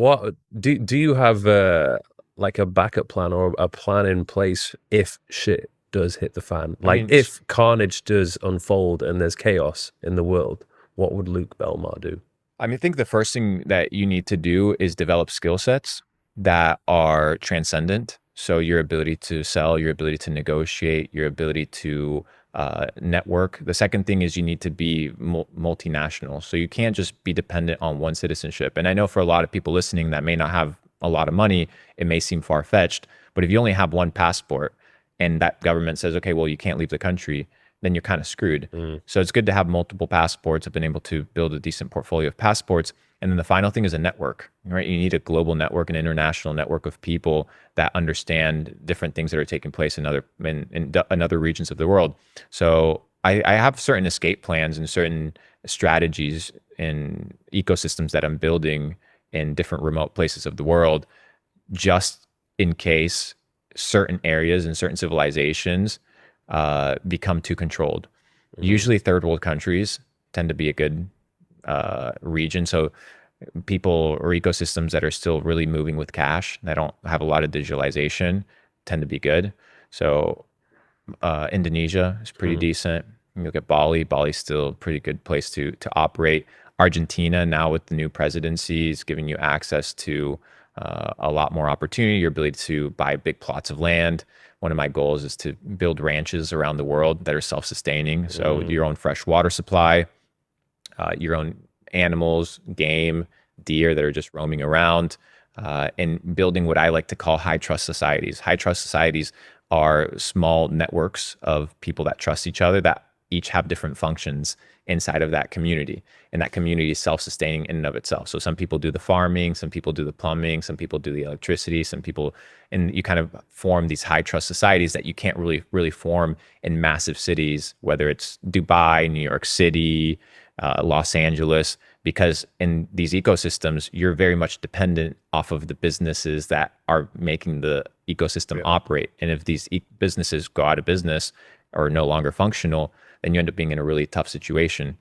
What do you have like a backup plan or a plan in place if shit does hit the fan? I Like mean, if carnage does unfold and there's chaos in the world, what would Luke Belmar do? I think the first thing that you need to do is develop skill sets that are transcendent. So your ability to sell, your ability to negotiate, your ability to network. The second thing is you need to be multinational. So you can't just be dependent on one citizenship. And I know for a lot of people listening that may not have a lot of money, it may seem far fetched. But if you only have one passport and that government says, okay, well, you can't leave the country, then you're kind of screwed. Mm, So it's good to have multiple passports. I've been able to build a decent portfolio of passports. And then the final thing is a network, right? You need a global network, an international network of people that understand different things that are taking place in other regions of the world. So I have certain escape plans and certain strategies and ecosystems that I'm building in different remote places of the world, just in case certain areas and certain civilizations become too controlled. mhm, Usually, third world countries tend to be a good region. So, people or ecosystems that are still really moving with cash, that don't have a lot of digitalization, tend to be good. So, Indonesia is pretty mm, decent. You look at Bali. Bali's still a pretty good place to operate. Argentina now with the new presidency is giving you access to a lot more opportunity. Your ability to buy big plots of land. One of my goals is to build ranches around the world that are self-sustaining. So mm, your own fresh water supply, your own animals, game, deer that are just roaming around, and building what I like to call high trust societies. High trust societies are small networks of people that trust each other that each have different functions inside of that community. And that community is self sustaining in and of itself. So some people do the farming, some people do the plumbing, some people do the electricity, some people, and you kind of form these high trust societies that you can't really form in massive cities, whether it's Dubai, New York City, Los Angeles, because in these ecosystems, you're very much dependent off of the businesses that are making the ecosystem yeah, operate. And if these businesses go out of business or no longer functional, then you end up being in a really tough situation.